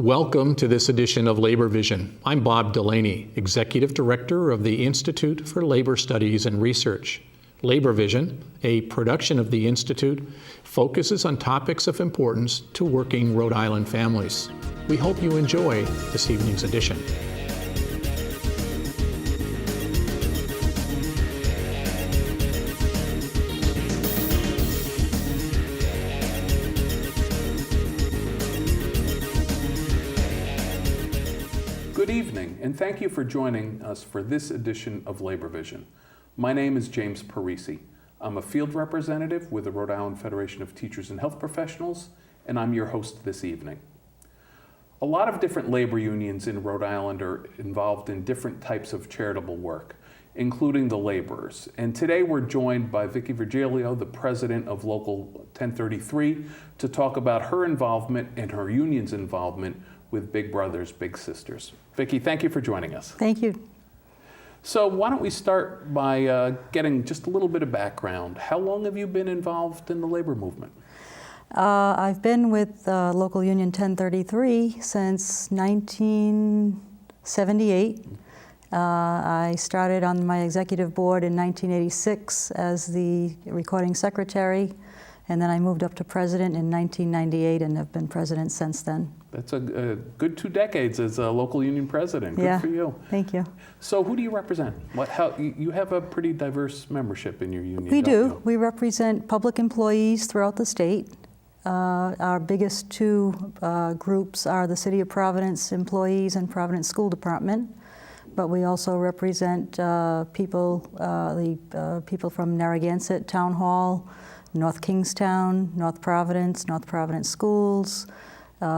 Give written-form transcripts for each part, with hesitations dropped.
Welcome to this edition of Labor Vision. I'm Bob Delaney, Executive Director of the Institute for Labor Studies and Research. Labor Vision, a production of the Institute, focuses on topics of importance to working Rhode Island families. We hope you enjoy this evening's edition. Good evening, and thank you for joining us for this edition of Labor Vision. My name is James Parisi. I'm a field representative with the Rhode Island Federation of Teachers and Health Professionals, and I'm your host this evening. A lot of different labor unions in Rhode Island are involved in different types of charitable work, including the laborers. And today we're joined by Vicki Virgilio, the president of Local 1033, to talk about her involvement and her union's involvement with Big Brothers Big Sisters. Vicki, thank you for joining us. Thank you. So why don't we start by getting just a little bit of background. How long have you been involved in the labor movement? I've been with Local Union 1033 since 1978. I started on my executive board in 1986 as the recording secretary, and then I moved up to president in 1998 and have been president since then. That's a good 2 decades as a local union president. Good for you. Thank you. So who do you represent? You have a pretty diverse membership in your union. We do. We represent public employees throughout the state. Our biggest two groups are the City of Providence employees and Providence School Department, but we also represent people from Narragansett Town Hall, North Kingstown, North Providence Schools,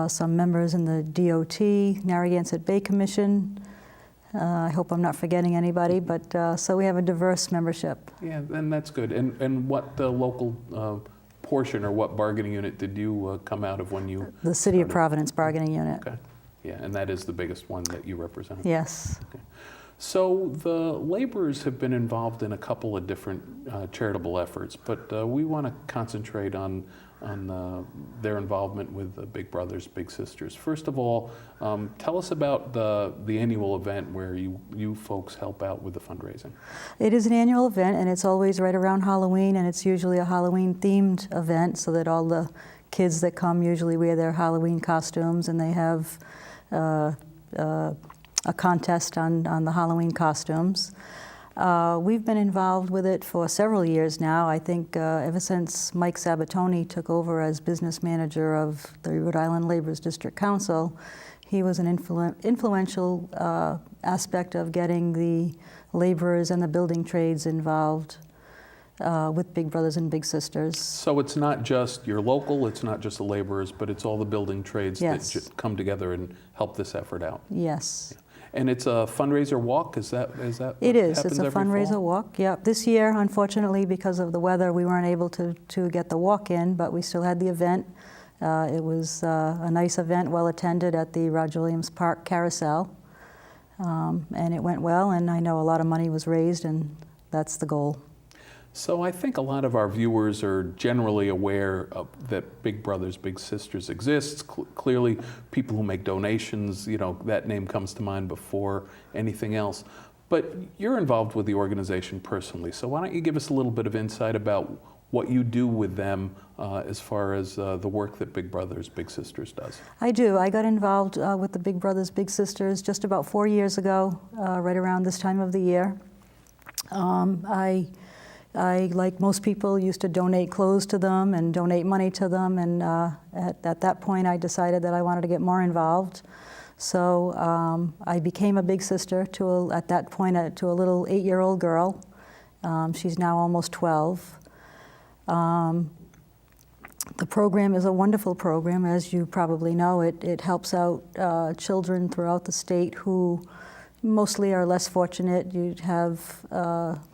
some members in the DOT, Narragansett Bay Commission. I hope I'm not forgetting anybody, but so we have a diverse membership. Yeah, and that's good. And what the local portion or what bargaining unit did you come out of when you The City started? of Providence bargaining unit. Okay. Yeah, and that is the biggest one that you represent? Yes. Okay. So the laborers have been involved in a couple of different charitable efforts, but we want to concentrate on their involvement with the Big Brothers Big Sisters. First of all, tell us about the annual event where you folks help out with the fundraising. It is an annual event, and it's always right around Halloween, and it's usually a Halloween-themed event so that all the kids that come usually wear their Halloween costumes, and they have a contest on the Halloween costumes. We've been involved with it for several years now. I think ever since Mike Sabatoni took over as business manager of the Rhode Island Laborers District Council, he was an influential aspect of getting the laborers and the building trades involved with Big Brothers and Big Sisters. So it's not just your local, it's not just the laborers, but it's all the building trades that come together and help this effort out. Yes. Yeah. And it's a fundraiser walk, is that It is. It's a fundraiser walk, yeah. This year, unfortunately, because of the weather, we weren't able to get the walk in, but we still had the event. It was a nice event, well attended at the Roger Williams Park Carousel. And it went well, and I know a lot of money was raised, and that's the goal. So I think a lot of our viewers are generally aware that Big Brothers Big Sisters exists. Clearly, people who make donations, that name comes to mind before anything else. But you're involved with the organization personally, so why don't you give us a little bit of insight about what you do with them as far as the work that Big Brothers Big Sisters does? I do. I got involved with the Big Brothers Big Sisters just about 4 years ago, right around this time of the year. I, like most people, used to donate clothes to them and donate money to them, and at that point I decided that I wanted to get more involved. So I became a big sister at that point to a little 8-year-old girl. She's now almost 12. The program is a wonderful program, as you probably know. It helps out children throughout the state who mostly are less fortunate. You have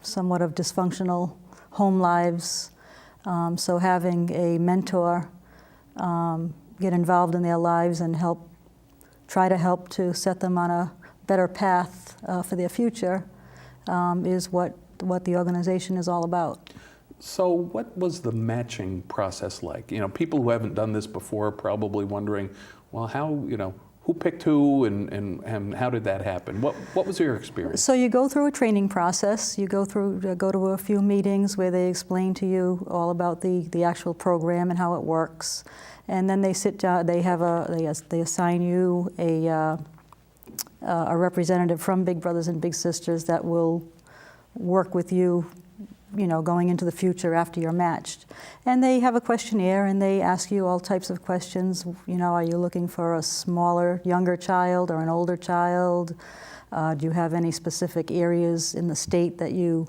somewhat of dysfunctional home lives. So having a mentor get involved in their lives and try to help to set them on a better path for their future is what the organization is all about. So what was the matching process like? People who haven't done this before are probably wondering, well, how, who picked who, and how did that happen? What was your experience? So you go through a training process. You go to a few meetings where they explain to you all about the actual program and how it works, and then they sit down. They assign you a representative from Big Brothers and Big Sisters that will work with you, going into the future after you're matched. And they have a questionnaire and they ask you all types of questions. Are you looking for a smaller, younger child or an older child? Do you have any specific areas in the state that you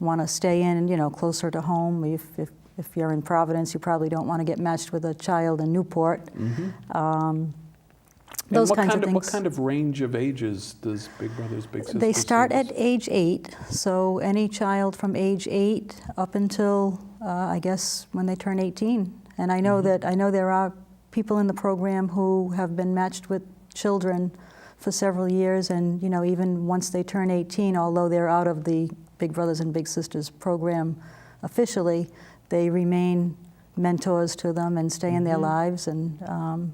want to stay in, closer to home? If you're in Providence, you probably don't want to get matched with a child in Newport. Mm-hmm. Those kinds of things. What kind of range of ages does Big Brothers Big Sisters? They start at age 8, so any child from age 8 up until I guess when they turn 18. And I know there are people in the program who have been matched with children for several years, and even once they turn 18, although they're out of the Big Brothers and Big Sisters program officially, they remain mentors to them and stay in their lives, and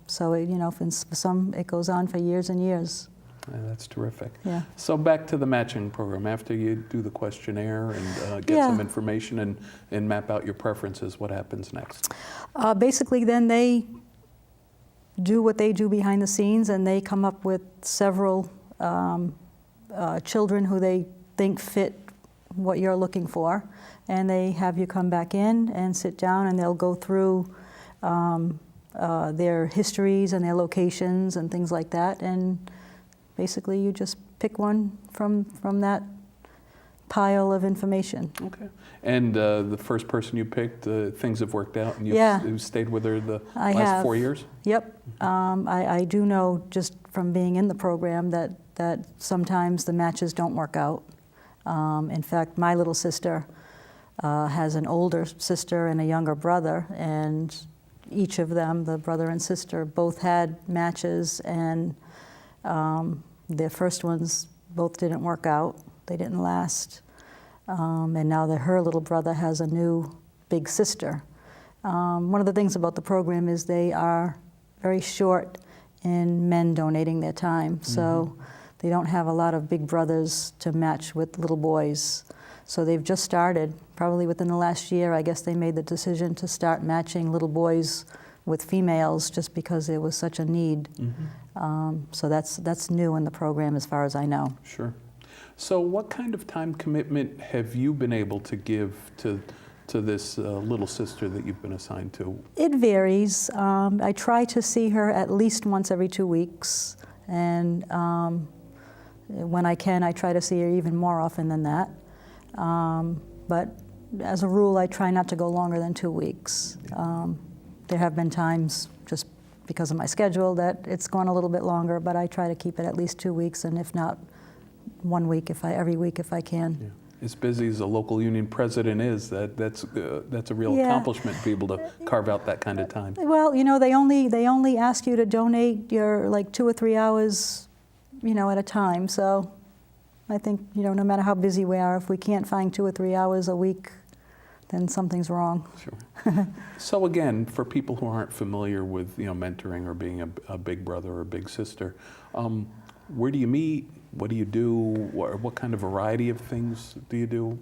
so for some it goes on for years and years. Yeah, that's terrific. Yeah. So back to the matching program. After you do the questionnaire and get some information and map out your preferences, what happens next? Basically, then they do what they do behind the scenes, and they come up with several children who they think fit what you're looking for, and they have you come back in and sit down, and they'll go through their histories and their locations and things like that, and basically you just pick one from that pile of information. Okay. And the first person you picked, things have worked out, and you've stayed with her the last 4 years? Yep. I do know just from being in the program that sometimes the matches don't work out. In fact, my little sister has an older sister and a younger brother, and each of them, the brother and sister, both had matches, and their first ones both didn't work out. They didn't last. And now her little brother has a new big sister. One of the things about the program is they are very short in men donating their time. So they don't have a lot of big brothers to match with little boys. So they've just started, probably within the last year, I guess they made the decision to start matching little boys with females just because there was such a need. So that's new in the program as far as I know. Sure. So what kind of time commitment have you been able to give to this little sister that you've been assigned to? It varies. I try to see her at least once every 2 weeks, and when I can, I try to see her even more often than that. But as a rule, I try not to go longer than 2 weeks. There have been times, just because of my schedule, that it's gone a little bit longer, but I try to keep it at least 2 weeks, and if not, 1 week every week if I can. Yeah. As busy as a local union president is, that's a real accomplishment to be able to carve out that kind of time. Well, they only ask you to donate your 2 or 3 hours, at a time. So I think no matter how busy we are, if we can't find 2 or 3 hours a week, then something's wrong. Sure. So again, for people who aren't familiar with mentoring or being a big brother or a big sister, where do you meet? What do you do? What kind of variety of things do you do?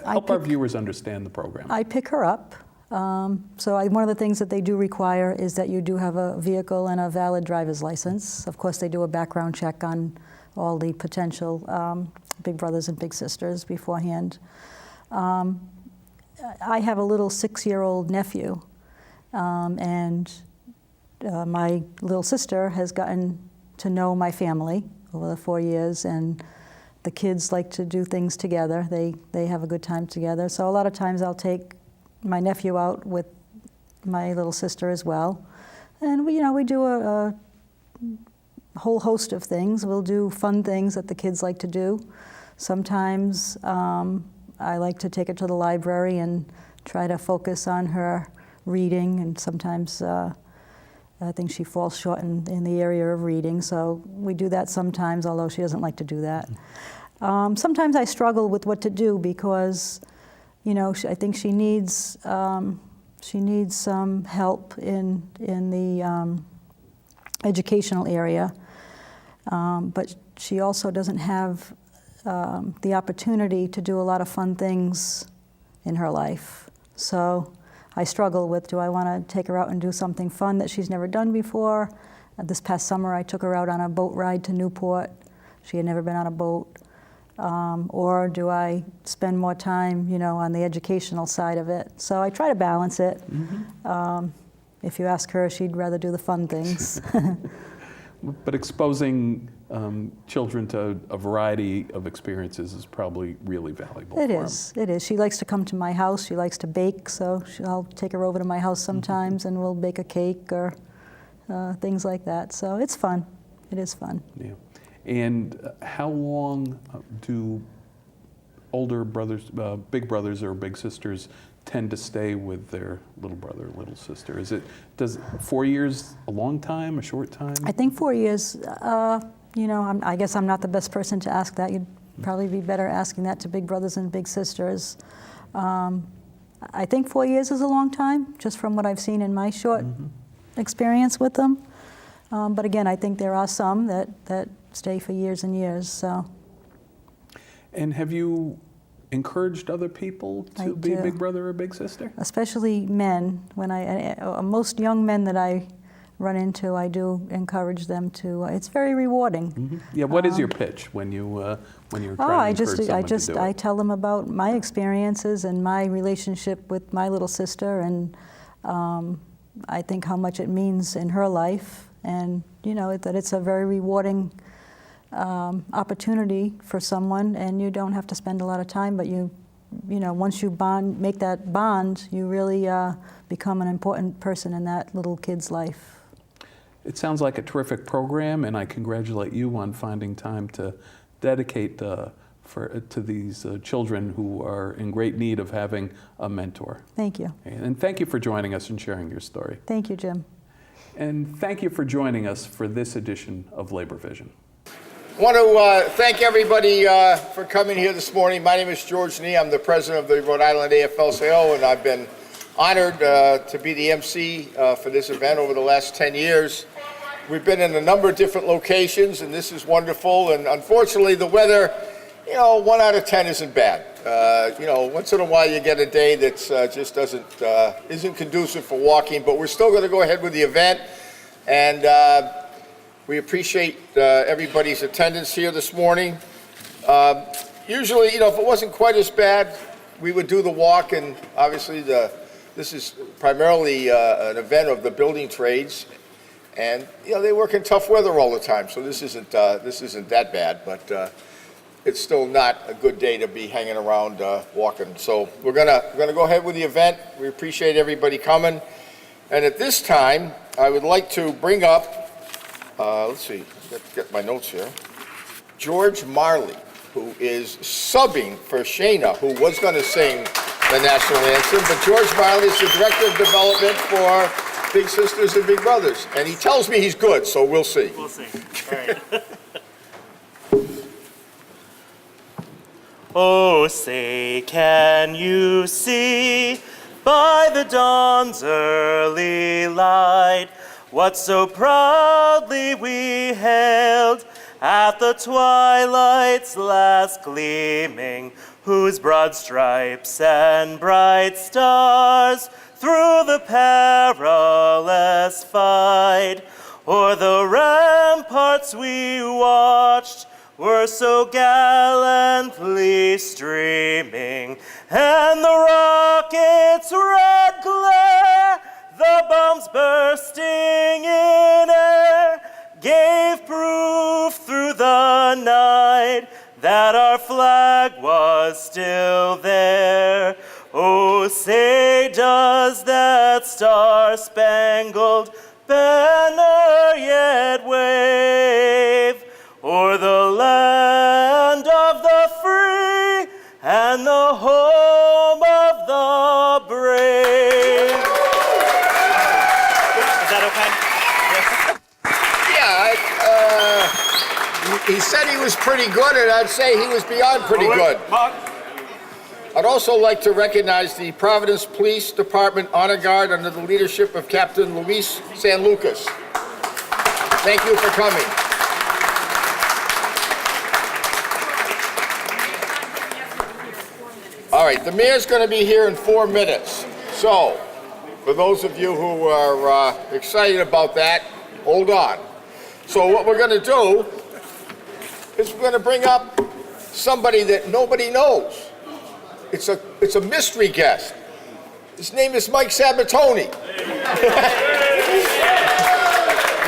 Help our viewers understand the program. I pick her up. So one of the things that they do require is that you do have a vehicle and a valid driver's license. Of course, they do a background check on all the potential big brothers and big sisters beforehand. I have a little 6-year-old nephew, and my little sister has gotten to know my family over the 4 years, and the kids like to do things together. They have a good time together. So a lot of times I'll take my nephew out with my little sister as well. And we do a whole host of things. We'll do fun things that the kids like to do. Sometimes I like to take her to the library and try to focus on her reading, and sometimes I think she falls short in the area of reading, so we do that sometimes, although she doesn't like to do that. Sometimes I struggle with what to do because, I think she needs some help in the educational area. But she also doesn't have the opportunity to do a lot of fun things in her life. So I struggle with, do I want to take her out and do something fun that she's never done before? This past summer I took her out on a boat ride to Newport. She had never been on a boat. Or do I spend more time, on the educational side of it? So I try to balance it. If you ask her, she'd rather do the fun things. But exposing children to a variety of experiences is probably really valuable for them. It is. She likes to come to my house. She likes to bake, so I'll take her over to my house sometimes and we'll bake a cake or things like that. So it's fun. It is fun. Yeah. And how long do older brothers, big brothers or big sisters tend to stay with their little brother or little sister? Does 4 years a long time, a short time? I think 4 years, I guess I'm not the best person to ask that. You'd probably be better asking that to big brothers and big sisters. I think 4 years is a long time, just from what I've seen in my short experience with them. But again, I think there are some that stay for years and years. So. And have you encouraged other people to be a big brother or big sister? Especially men. Most young men that I run into, I do encourage them to. It's very rewarding. Yeah. What is your pitch when you're trying to encourage someone to do it? I tell them about my experiences and my relationship with my little sister, and I think how much it means in her life, and that it's a very rewarding opportunity for someone, and you don't have to spend a lot of time, but once you make that bond, you really become an important person in that little kid's life. It sounds like a terrific program, and I congratulate you on finding time to dedicate to these children who are in great need of having a mentor. Thank you. And thank you for joining us and sharing your story. Thank you, Jim. And thank you for joining us for this edition of Labor Vision. I want to thank everybody for coming here this morning. My name is George Nee. I'm the president of the Rhode Island AFL-CIO, and I've been honored to be the MC for this event over the last 10 years. We've been in a number of different locations, and this is wonderful. And unfortunately, the weather, 1 out of 10 isn't bad. Once in a while you get a day that just isn't conducive for walking, but we're still going to go ahead with the event. And we appreciate everybody's attendance here this morning. Usually, if it wasn't quite as bad, we would do the walk, and obviously this is primarily an event of the building trades, and they work in tough weather all the time, so this isn't that bad, but it's still not a good day to be hanging around walking. So we're gonna go ahead with the event. We appreciate everybody coming, and at this time, I would like to bring up. Let's see, get my notes here. George Marley, who is subbing for Shayna, who was going to sing the national anthem, but George Marley is the Director of Development for Big Sisters and Big Brothers. And he tells me he's good, so we'll see. We'll see. All right. Oh, say, can you see by the dawn's early light what so proudly we hailed at the twilight's last gleaming, whose broad stripes and bright stars through the perilous fight o'er the ramparts we watched were so gallantly streaming, and the rocket's red glare, the bombs bursting in air, gave proof through the night that our flag was still there. Oh, say, does that star-spangled banner yet wave o'er the land of the free and the home of the brave? Is that okay? Yeah, he said he was pretty good, and I'd say he was beyond pretty good. I'd also like to recognize the Providence Police Department Honor Guard under the leadership of Captain Luis San Lucas. Thank you for coming. All right, the mayor's going to be here in 4 minutes. So, for those of you who are excited about that, hold on. So what we're going to do is we're going to bring up somebody that nobody knows. It's a mystery guest. His name is Mike Sabatoni.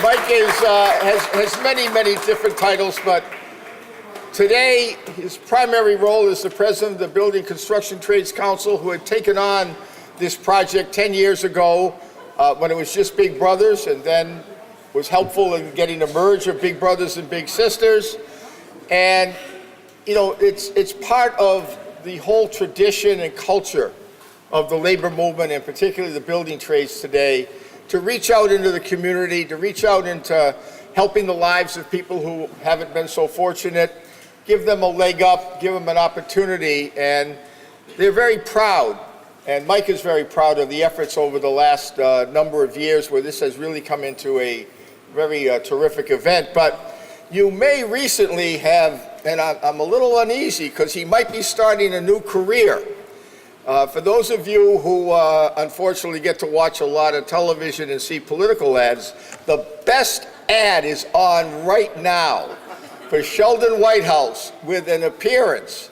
Mike has many different titles, but today his primary role is the president of the Building Construction Trades Council, who had taken on this project 10 years ago when it was just Big Brothers, and then was helpful in getting a merge of Big Brothers and Big Sisters. And you know, it's part of the whole tradition and culture of the labor movement, and particularly the building trades today, to reach out into the community, to reach out into helping the lives of people who haven't been so fortunate, give them a leg up, give them an opportunity, and they're very proud. And Mike is very proud of the efforts over the last number of years where this has really come into a very terrific event. But you may recently have, and I'm a little uneasy because he might be starting a new career. For those of you who unfortunately get to watch a lot of television and see political ads, the best ad is on right now for Sheldon Whitehouse with an appearance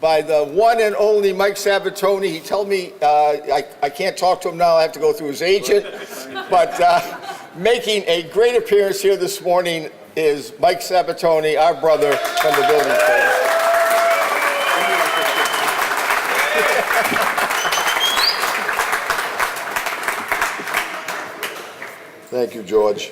by the one and only Mike Sabatoni. He told me I can't talk to him now, I have to go through his agent, but making a great appearance here this morning is Mike Sabatoni, our brother from the building trade. Thank you, George.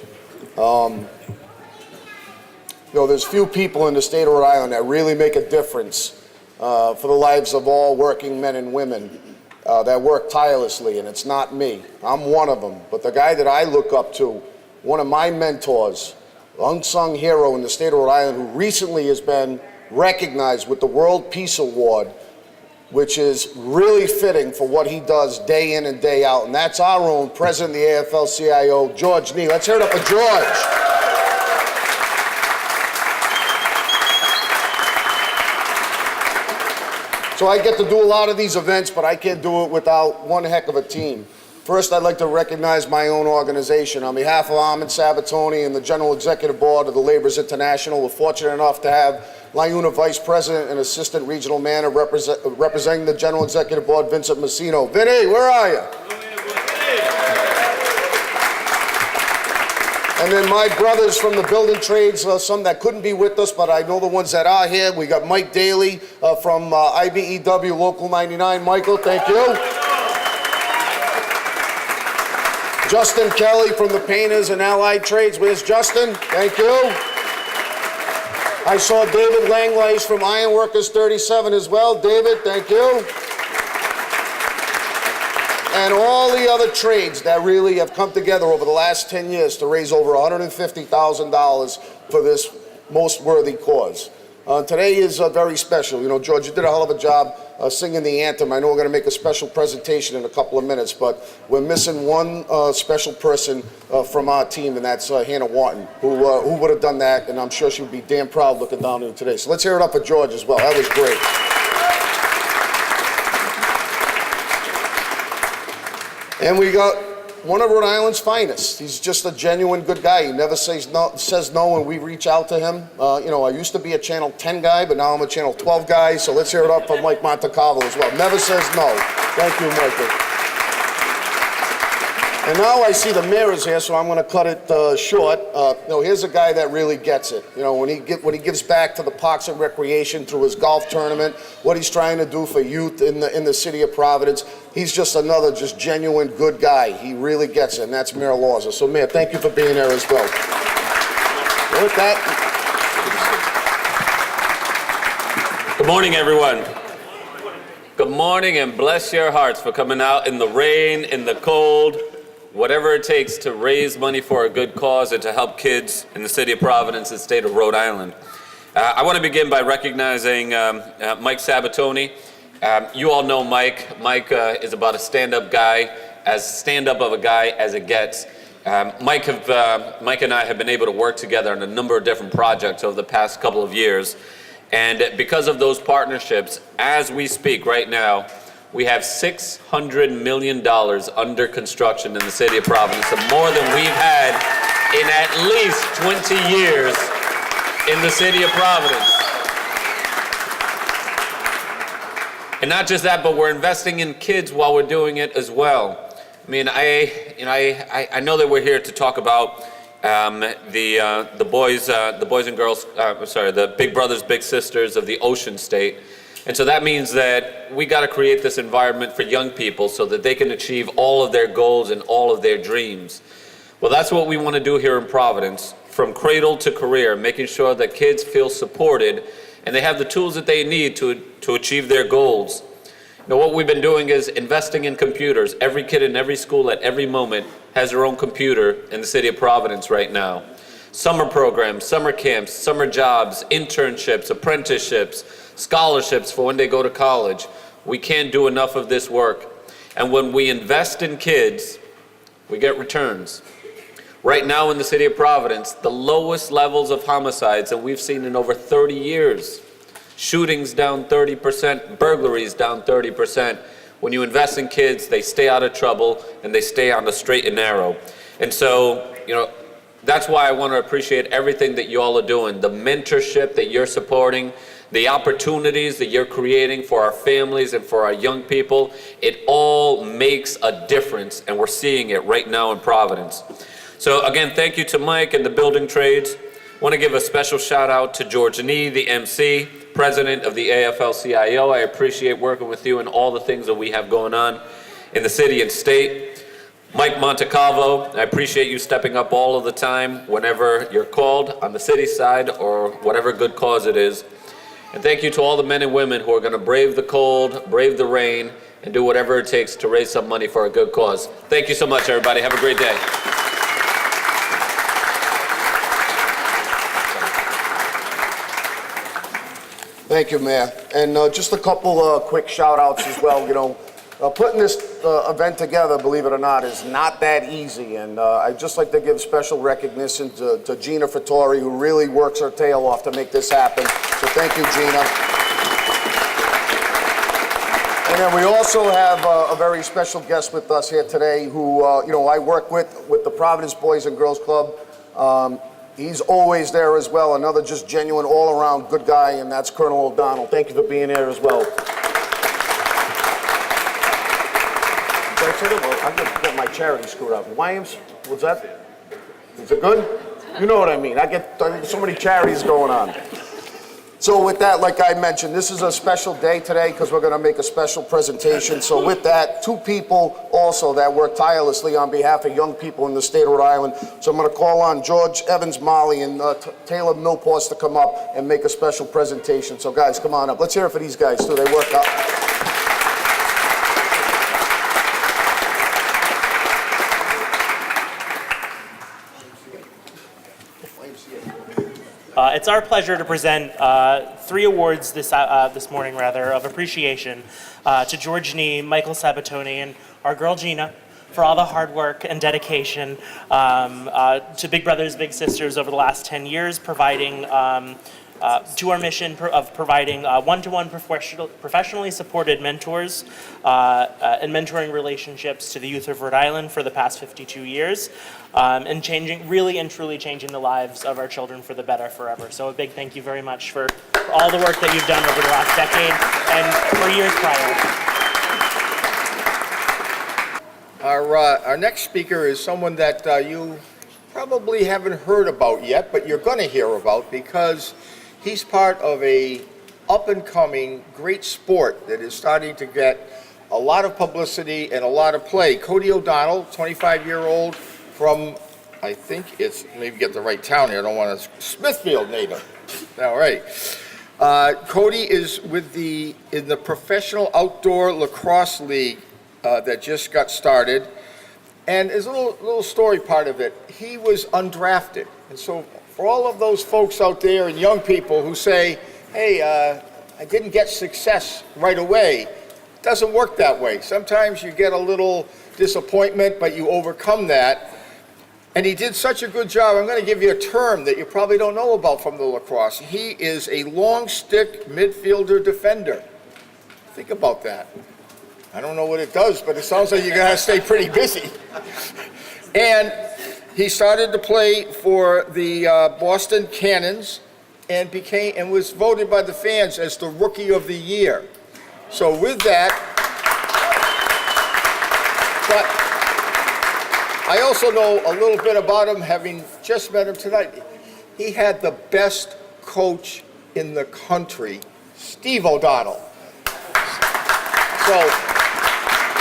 You know, there's few people in the state of Rhode Island that really make a difference for the lives of all working men and women that work tirelessly, and it's not me. I'm one of them. But the guy that I look up to, one of my mentors, unsung hero in the state of Rhode Island, who recently has been recognized with the World Peace Award, which is really fitting for what he does day in and day out, and that's our own president of the AFL-CIO, George Nee. Let's hear it up for George. So I get to do a lot of these events, but I can't do it without one heck of a team. First, I'd like to recognize my own organization. On behalf of Ahmed Sabatoni and the General Executive Board of the Laborers International, we're fortunate enough to have LiUNA Vice President and Assistant Regional Manager representing the General Executive Board, Vincent Messino. Vinny, where are you? And then my brothers from the building trades, some that couldn't be with us, but I know the ones that are here. We got Mike Daly from IBEW Local 99. Michael, thank you. Justin Kelly from the Painters and Allied Trades. Where's Justin? Thank you. I saw David Langleis from Ironworkers 37 as well. David, thank you. And all the other trades that really have come together over the last 10 years to raise over $150,000 for this most worthy cause. Today is very special. You know, George, you did a hell of a job singing the anthem. I know we're going to make a special presentation in a couple of minutes, but we're missing one special person from our team, and that's Hannah Wharton, who would have done that, and I'm sure she would be damn proud looking down at it today. So let's hear it up for George as well. That was great. And we got one of Rhode Island's finest. He's just a genuine good guy. He never says no when we reach out to him. You know, I used to be a Channel 10 guy, but now I'm a Channel 12 guy, so let's hear it up for Mike Montecalvo as well. Never says no. Thank you, Michael. And now I see the mayor is here, so I'm going to cut it short. You know, here's a guy that really gets it. You know, when he gives back to the Parks and Recreation through his golf tournament, what he's trying to do for youth in the city of Providence, he's just another genuine good guy. He really gets it, and that's Mayor Lawson. So, Mayor, thank you for being there as well. With that, good morning, everyone. Good morning, and bless your hearts for coming out in the rain, in the cold, whatever it takes to raise money for a good cause and to help kids in the city of Providence and state of Rhode Island. I want to begin by recognizing Mike Sabatoni. You all know Mike. Mike is about as stand-up of a guy as it gets. Mike and I have been able to work together on a number of different projects over the past couple of years. And because of those partnerships, as we speak right now, we have $600 million under construction in the city of Providence, so more than we've had in at least 20 years in the city of Providence. And not just that, but we're investing in kids while we're doing it as well. I mean, I know that we're here to talk about the boys and girls, the big brothers, big sisters of the Ocean State. And so that means that we got to create this environment for young people so that they can achieve all of their goals and all of their dreams. Well, that's what we want to do here in Providence, from cradle to career, making sure that kids feel supported and they have the tools that they need to achieve their goals. You know, what we've been doing is investing in computers. Every kid in every school at every moment has their own computer in the city of Providence right now. Summer programs, summer camps, summer jobs, internships, apprenticeships, scholarships for when they go to college. We can't do enough of this work. And when we invest in kids, we get returns. Right now in the city of Providence, the lowest levels of homicides that we've seen in over 30 years. Shootings down 30%, burglaries down 30%. When you invest in kids, they stay out of trouble and they stay on the straight and narrow. And so, you know, that's why I want to appreciate everything that you all are doing, the mentorship that you're supporting, the opportunities that you're creating for our families and for our young people. It all makes a difference, and we're seeing it right now in Providence. So again, thank you to Mike and the building trades. I want to give a special shout out to George Nee, the MC, president of the AFL-CIO. I appreciate working with you and all the things that we have going on in the city and state. Mike Montecalvo, I appreciate you stepping up all of the time whenever you're called on the city side or whatever good cause it is. And thank you to all the men and women who are going to brave the cold, brave the rain, and do whatever it takes to raise some money for a good cause. Thank you so much, everybody. Have a great day. Thank you, Mayor. And just a couple quick shout outs as well. You know, putting this event together, believe it or not, is not that easy. And I'd just like to give special recognition to Gina Fittori, who really works her tail off to make this happen. So thank you, Gina. And then we also have a very special guest with us here today who, you know, I work with the Providence Boys and Girls Club. He's always there as well, another just genuine all-around good guy, and that's Colonel O'Donnell. Thank you for being here as well. Did I say that? Well, I'm going to get my charity screwed up. Williams, what's that? Is it good? You know what I mean. I get so many charities going on. So with that, like I mentioned, this is a special day today because we're going to make a special presentation. So with that, two people also that work tirelessly on behalf of young people in the state of Rhode Island. So I'm going to call on George Evans-Molly and Taylor Millports to come up and make a special presentation. So guys, come on up. Let's hear it for these guys too. They work out. It's our pleasure to present 3 awards this morning, of appreciation to George Nee, Michael Sabatoni, and our girl Gina for all the hard work and dedication to Big Brothers Big Sisters over the last 10 years, providing to our mission of providing one-to-one professionally supported mentors and mentoring relationships to the youth of Rhode Island for the past 52 years, and really and truly changing the lives of our children for the better forever. So a big thank you very much for all the work that you've done over the last decade and for years prior. Our next speaker is someone that you probably haven't heard about yet, but you're going to hear about because he's part of a up-and-coming great sport that is starting to get a lot of publicity and a lot of play. Cody O'Donnell, 25-year-old from, I think it's, maybe get the right town here, I don't want to, Smithfield native. All right. Cody is in the Professional Outdoor Lacrosse League that just got started. And there's a little story part of it. He was undrafted. And so for all of those folks out there and young people who say, hey, I didn't get success right away, it doesn't work that way. Sometimes you get a little disappointment, but you overcome that. And he did such a good job. I'm going to give you a term that you probably don't know about from the lacrosse. He is a long stick midfielder defender. Think about that. I don't know what it does, but it sounds like you're going to have to stay pretty busy. And he started to play for the Boston Cannons and was voted by the fans as the Rookie of the Year. So with that, but I also know a little bit about him, having just met him tonight. He had the best coach in the country, Steve O'Donnell. So,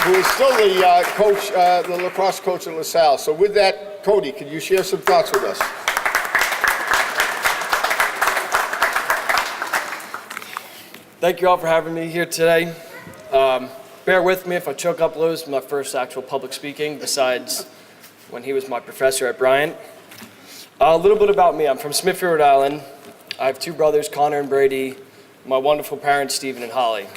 who is still the coach, the lacrosse coach at LaSalle. So with that, Cody, can you share some thoughts with us? Thank you all for having me here today. Bear with me if I choke up Lou's my first actual public speaking, besides when he was my professor at Bryant. A little bit about me. I'm from Smithfield, Rhode Island. I have two brothers, Connor and Brady, my wonderful parents, Stephen and Holly.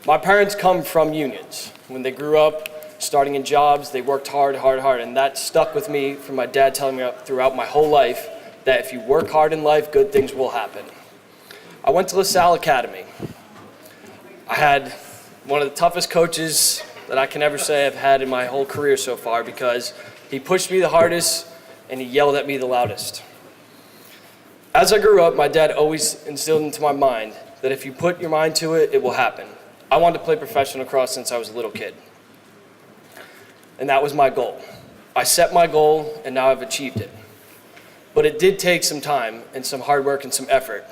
My parents come from unions. When they grew up, starting in jobs, they worked hard, and that stuck with me from my dad telling me throughout my whole life that if you work hard in life, good things will happen. I went to LaSalle Academy. I had one of the toughest coaches that I can ever say I've had in my whole career so far, because he pushed me the hardest and he yelled at me the loudest. As I grew up, my dad always instilled into my mind that if you put your mind to it, it will happen. I wanted to play professional lacrosse since I was a little kid. And that was my goal. I set my goal and now I've achieved it. But it did take some time and some hard work and some effort.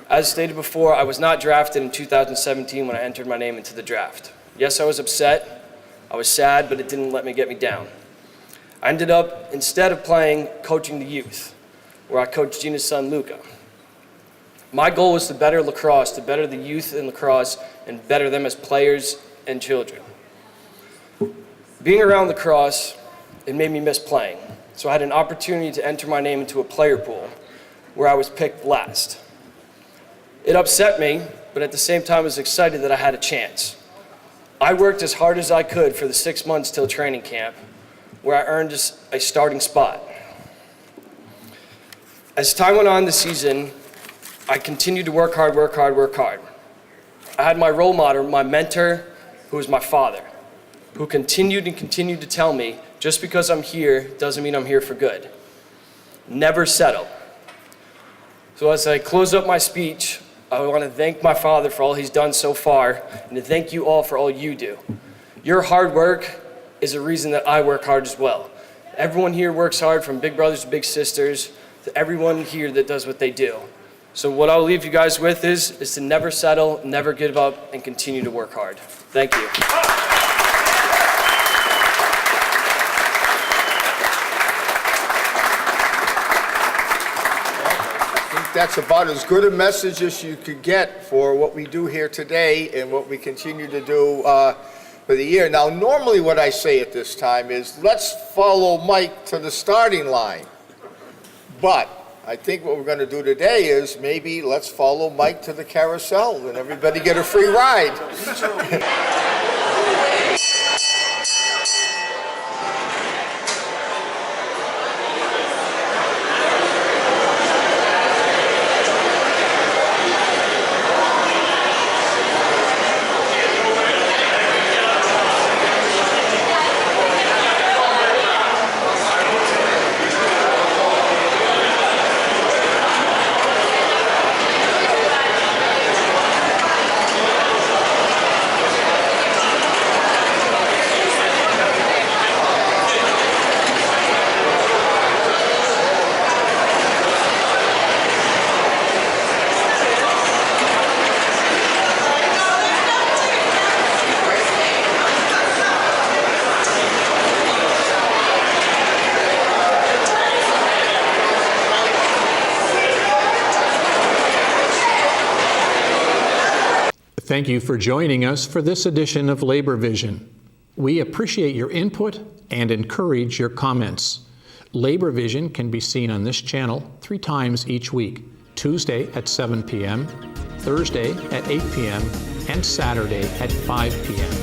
As stated before, I was not drafted in 2017 when I entered my name into the draft. Yes, I was upset, I was sad, but it didn't let me get me down. I ended up, instead of playing, coaching the youth, where I coached Gina's son, Luca. My goal was to better lacrosse, to better the youth in lacrosse, and better them as players and children. Being around lacrosse, it made me miss playing. So I had an opportunity to enter my name into a player pool, where I was picked last. It upset me, but at the same time I was excited that I had a chance. I worked as hard as I could for the 6 months till training camp, where I earned a starting spot. As time went on this season, I continued to work hard. I had my role model, my mentor, who was my father, who continued to tell me, just because I'm here doesn't mean I'm here for good. Never settle. So as I close up my speech, I want to thank my father for all he's done so far, and to thank you all for all you do. Your hard work is a reason that I work hard as well. Everyone here works hard, from big brothers to big sisters, to everyone here that does what they do. So what I'll leave you guys with is to never settle, never give up, and continue to work hard. Thank you. That's about as good a message as you could get for what we do here today and what we continue to do for the year. Now, normally what I say at this time is, let's follow Mike to the starting line. But I think what we're going to do today is maybe let's follow Mike to the carousel and everybody get a free ride. Thank you for joining us for this edition of Labor Vision. We appreciate your input and encourage your comments. Labor Vision can be seen on this channel 3 times each week: Tuesday at 7 p.m., Thursday at 8 p.m., and Saturday at 5 p.m.